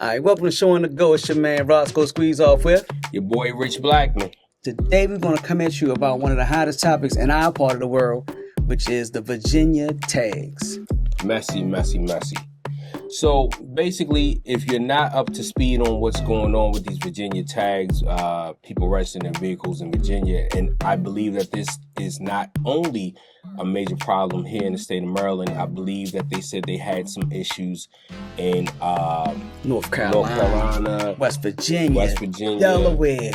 All right, welcome to Show on the Go. It's your man Roscoe Squeeze Off with your boy Rich Blackman. Today we're going to come at you about one of the hottest topics in our part of the world, which is the Virginia tags. Messy. So basically, if you're not up to speed on what's going on with these Virginia tags, people registering their vehicles in Virginia, and I believe that this is not only a major problem here in the state of Maryland. I believe that they said they had some issues in North Carolina, West Virginia, Delaware,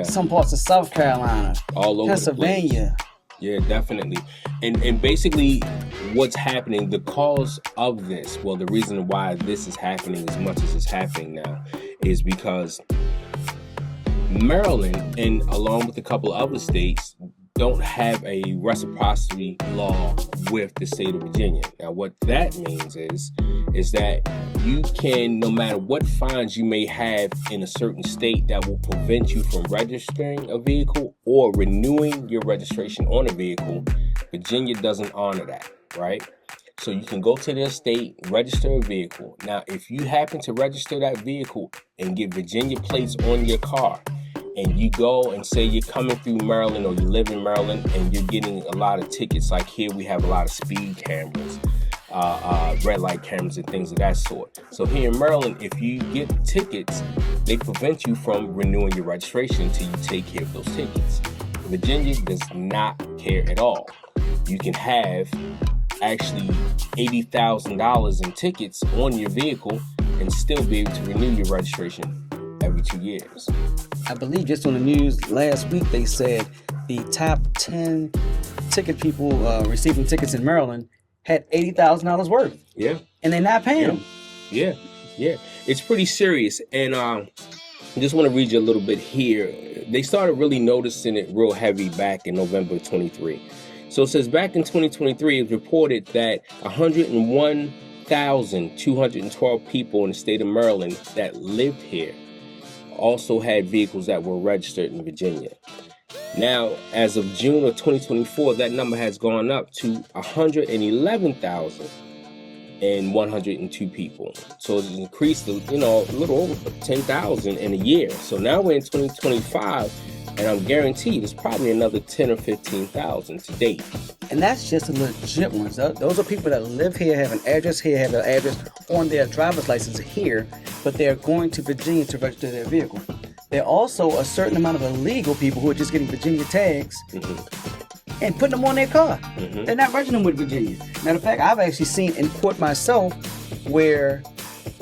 some parts of South Carolina, all over Pennsylvania. Yeah, definitely. And basically what's happening, the cause of this, well, the reason why this is happening as much as it's happening now is because Maryland, and along with a couple of other states, don't have a reciprocity law with the state of Virginia. Now, what that means is that you can, no matter what fines you may have in a certain state that will prevent you from registering a vehicle or renewing your registration on a vehicle, Virginia doesn't honor that, right? So you can go to their state, register a vehicle. Now, if you happen to register that vehicle and get Virginia plates on your car, and you go and say you're coming through Maryland or you live in Maryland and you're getting a lot of tickets, like here we have a lot of speed cameras, red light cameras and things of that sort. So here in Maryland, if you get tickets, they prevent you from renewing your registration until you take care of those tickets. Virginia does not care at all. You can have actually $80,000 in tickets on your vehicle and still be able to renew your registration every 2 years. I believe just on the news last week they said the top 10 ticket people receiving tickets in Maryland had $80,000 worth. Yeah. And they're not paying them. Yeah. It's pretty serious. And I just want to read you a little bit here. They started really noticing it real heavy back in November 23. So it says back in 2023, it reported that 101,212 people in the state of Maryland that lived here also had vehicles that were registered in Virginia. Now, as of June of 2024, that number has gone up to 111,102 people. So it's increased, a little over 10,000 in a year. So now we're in 2025, and I'm guaranteed it's probably another 10 or 15,000 to date. And that's just the legit ones. Those are people that live here, have an address here, have an address on their driver's license here, but they're going to Virginia to register their vehicle. There are also a certain amount of illegal people who are just getting Virginia tags and putting them on their car. They're not registering them with Virginia. Matter of fact, I've actually seen in court myself where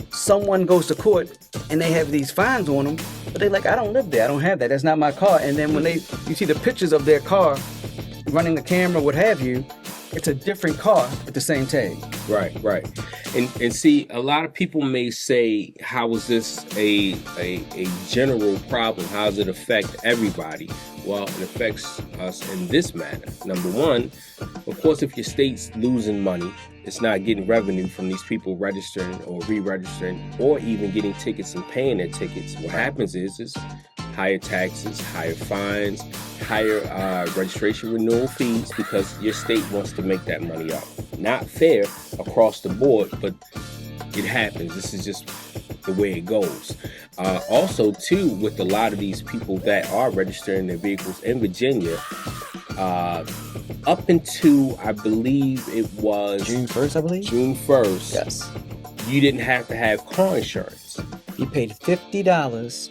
someone goes to court and they have these fines on them, but they're like, I don't live there, I don't have that, that's not my car. And then when you see the pictures of their car running the camera, what have you, it's a different car with the same tag. Right. And see, a lot of people may say, how is this a general problem? How does it affect everybody? Well, it affects us in this manner. Number one, of course, if your state's losing money, it's not getting revenue from these people registering or re-registering or even getting tickets and paying their tickets. What happens is higher taxes, higher fines, higher registration renewal fees because your state wants to make that money up. Not fair across the board, but it happens. This is just the way it goes. Also, too, with a lot of these people that are registering their vehicles in Virginia, up until, I believe it was June 1st, I believe? June 1st. Yes. You didn't have to have car insurance. You paid $50,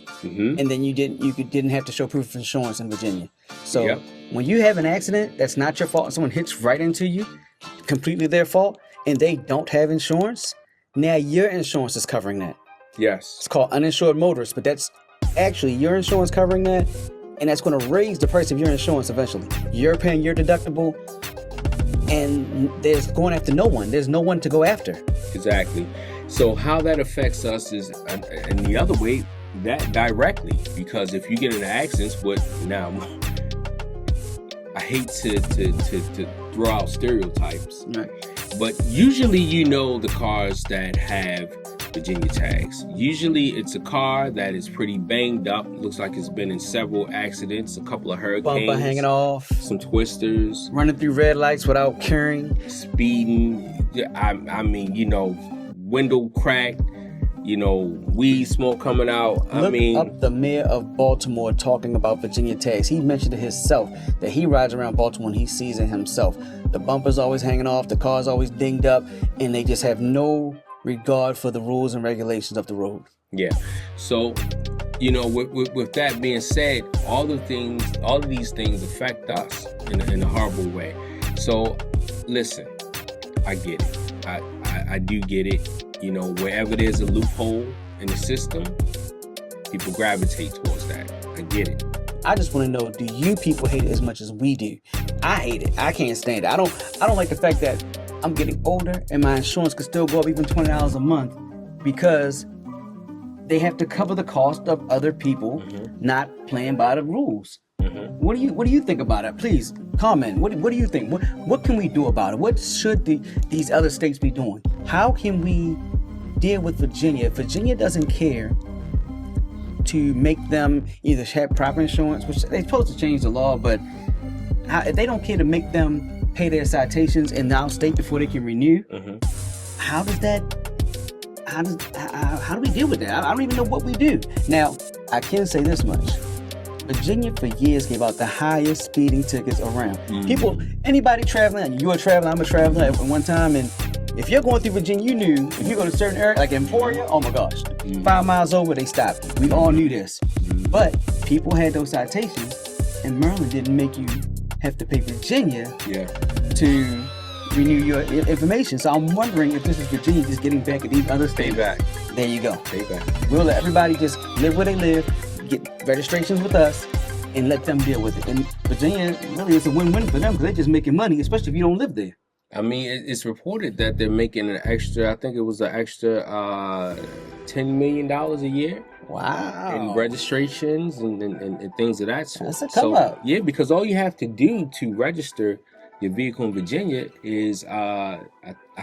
and then you didn't have to show proof of insurance in Virginia. So when you have an accident that's not your fault, and someone hits right into you, completely their fault, and they don't have insurance, now your insurance is covering that. Yes. It's called uninsured motorist, but that's actually your insurance covering that, and that's going to raise the price of your insurance eventually. You're paying your deductible, and there's going after no one. There's no one to go after. Exactly. So how that affects us is, and the other way, that directly, because if you get in an accident, now I hate to throw out stereotypes, right, but usually the cars that have Virginia tags. Usually it's a car that is pretty banged up, looks like it's been in several accidents, a couple of hurricanes, bumper hanging off, some twisters, running through red lights without caring, speeding, I mean, window cracked, weed smoke coming out. Look up the mayor of Baltimore talking about Virginia tags. He mentioned it himself that he rides around Baltimore and he sees it himself. The bumper's always hanging off, the car's always dinged up, and they just have no regard for the rules and regulations of the road. Yeah. So, with that being said, all of these things affect us in a horrible way. So, listen, I get it. I do get it. Wherever there's a loophole in the system, people gravitate towards that. I get it. I just want to know, do you people hate it as much as we do? I hate it. I can't stand it. I don't like the fact that I'm getting older and my insurance could still go up even $20 a month because they have to cover the cost of other people not playing by the rules. What do you think about it? Please comment. What do you think? What can we do about it? What should these other states be doing? How can we deal with Virginia? If Virginia doesn't care to make them either have proper insurance, which they're supposed to change the law, but if they don't care to make them pay their citations in our state before they can renew, how do we deal with that? I don't even know what we do. Now, I can say this much. Virginia for years gave out the highest speeding tickets around. People, anybody traveling, you're a traveler, I'm a traveler at one time, and if you're going through Virginia, you knew if you go to a certain area, like Emporia, oh my gosh, 5 miles over, they stopped you. We all knew this. But people had those citations, and Maryland didn't make you have to pay Virginia to renew your information. So I'm wondering if this is Virginia just getting back at these other states. Stay back. There you go. Stay back. We'll let everybody just live where they live, get registrations with us, and let them deal with it. And Virginia really is a win-win for them because they're just making money, especially if you don't live there. I mean, it's reported that they're making an extra, I think it was an extra $10 million a year. Wow. In registrations and things of that sort. That's a come up. Yeah, because all you have to do to register your vehicle in Virginia is, I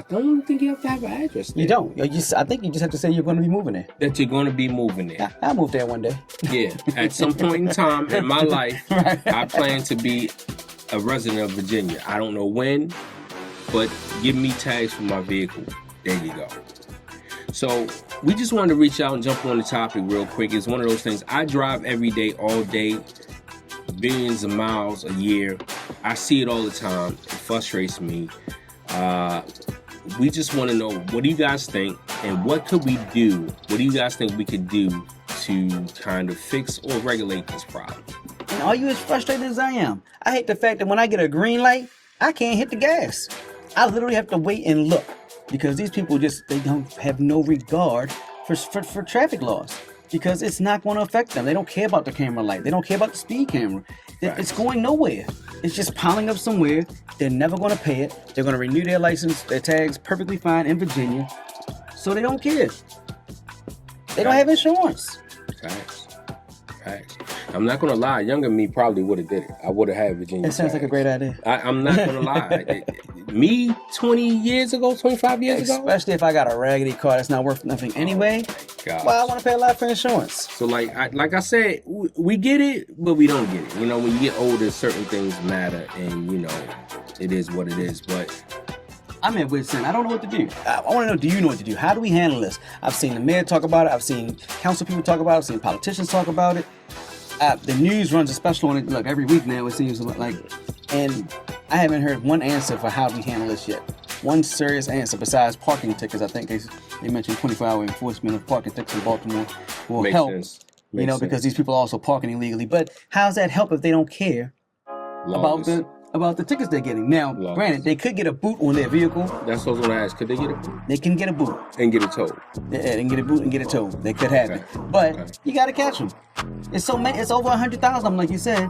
don't think you have to have an address there. You don't. I think you just have to say you're going to be moving there. That you're going to be moving there. I'll move there one day. Yeah. At some point in time in my life, Right. I plan to be a resident of Virginia. I don't know when, but give me tags for my vehicle. There you go. So we just wanted to reach out and jump on the topic real quick. It's one of those things. I drive every day, all day, billions of miles a year. I see it all the time. It frustrates me. We just want to know, what do you guys think? And what could we do? What do you guys think we could do to kind of fix or regulate this problem? And are you as frustrated as I am? I hate the fact that when I get a green light, I can't hit the gas. I literally have to wait and look because these people they don't have no regard for traffic laws because it's not going to affect them. They don't care about the camera light. They don't care about the speed camera. It's going nowhere. It's just piling up somewhere. They're never going to pay it. They're going to renew their license, their tags perfectly fine in Virginia. So they don't care. They don't have insurance. Facts. I'm not going to lie. Younger me probably would have did it. I would have had Virginia That sounds tags. like a great idea. I'm not going to lie. Me 20 years ago, 25 years ago. Especially if I got a raggedy car that's not worth nothing anyway. Gosh. Well, I want to pay a lot for insurance. So like I said, we get it, but we don't get it. When you get older, certain things matter, and it is what it is. But I'm at wit's end. I don't know what to do. I want to know, do you know what to do? How do we handle this? I've seen the mayor talk about it. I've seen council people talk about it. I've seen politicians talk about it. The news runs a special on it, look, every week now, it seems like. And I haven't heard one answer for how we handle this yet. One serious answer besides parking tickets. I think they mentioned 24-hour enforcement of parking tickets in Baltimore will Makes help. sense. Because these people are also parking illegally. But how's that help if they don't care about the tickets they're getting? Now, granted, they could get a boot on their vehicle. That's what I was going to ask. Could they get a boot? They can get a boot. And get it towed. Yeah, they can get a boot and get it towed. They could have it. But you got to catch them. It's so many. It's over 100,000 of them, like you said.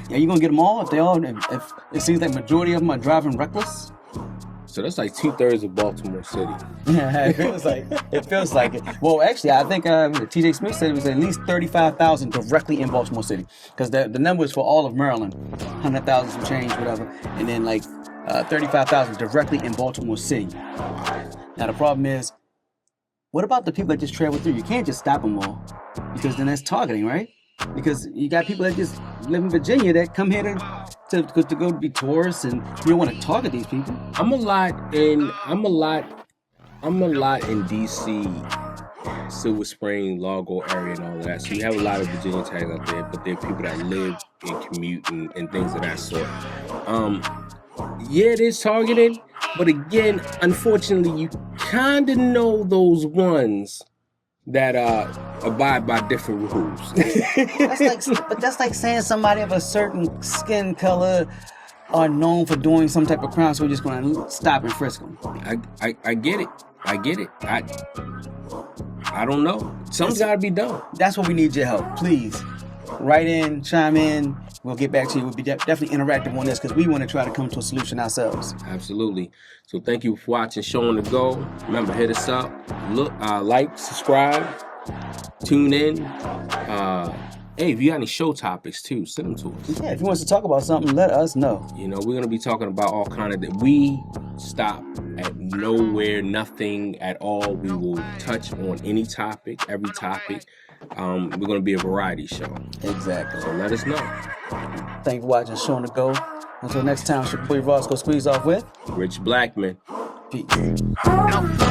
Yeah, you going to get them all? If it seems like majority of them are driving reckless? So that's like 2/3 of Baltimore City. Yeah, it feels like it. Well, actually, I think TJ Smith said it was at least 35,000 directly in Baltimore City, because the number is for all of Maryland, 100,000 some change, whatever, and then like 35,000 directly in Baltimore City. Now the problem is, what about the people that just travel through? You can't just stop them all, because then that's targeting, right? Because you got people that just live in Virginia that come here to go be tourists, and you don't want to target these people. I'm a lot in DC Silver Spring, Largo area, and all of that. So you have a lot of Virginia tags out there, but there are people that live and commute and things of that sort. Yeah, it is targeted, but again, unfortunately, you kind of know those ones that abide by different rules. That's like saying somebody of a certain skin color are known for doing some type of crime, so we're just going to stop and frisk them. I get it. I don't know. Something's got to be done. That's what we need your help. Please, write in, chime in. We'll get back to you. We'll be definitely interactive on this because we want to try to come to a solution ourselves. Absolutely. So thank you for watching Show on the Go. Remember, hit us up. Look, like, subscribe, tune in. Hey, if you got any show topics too, send them to us. Yeah, if you want us to talk about something, let us know. You know, we're gonna be talking about all kind of that. We stop at nowhere, nothing at all. We will touch on any topic, every topic. We're gonna be a variety show. Exactly. So let us know. Thank you for watching Show on the Go. Until next time, it's your boy Roscoe Squeeze Off with Rich Blackman. Peace. Out.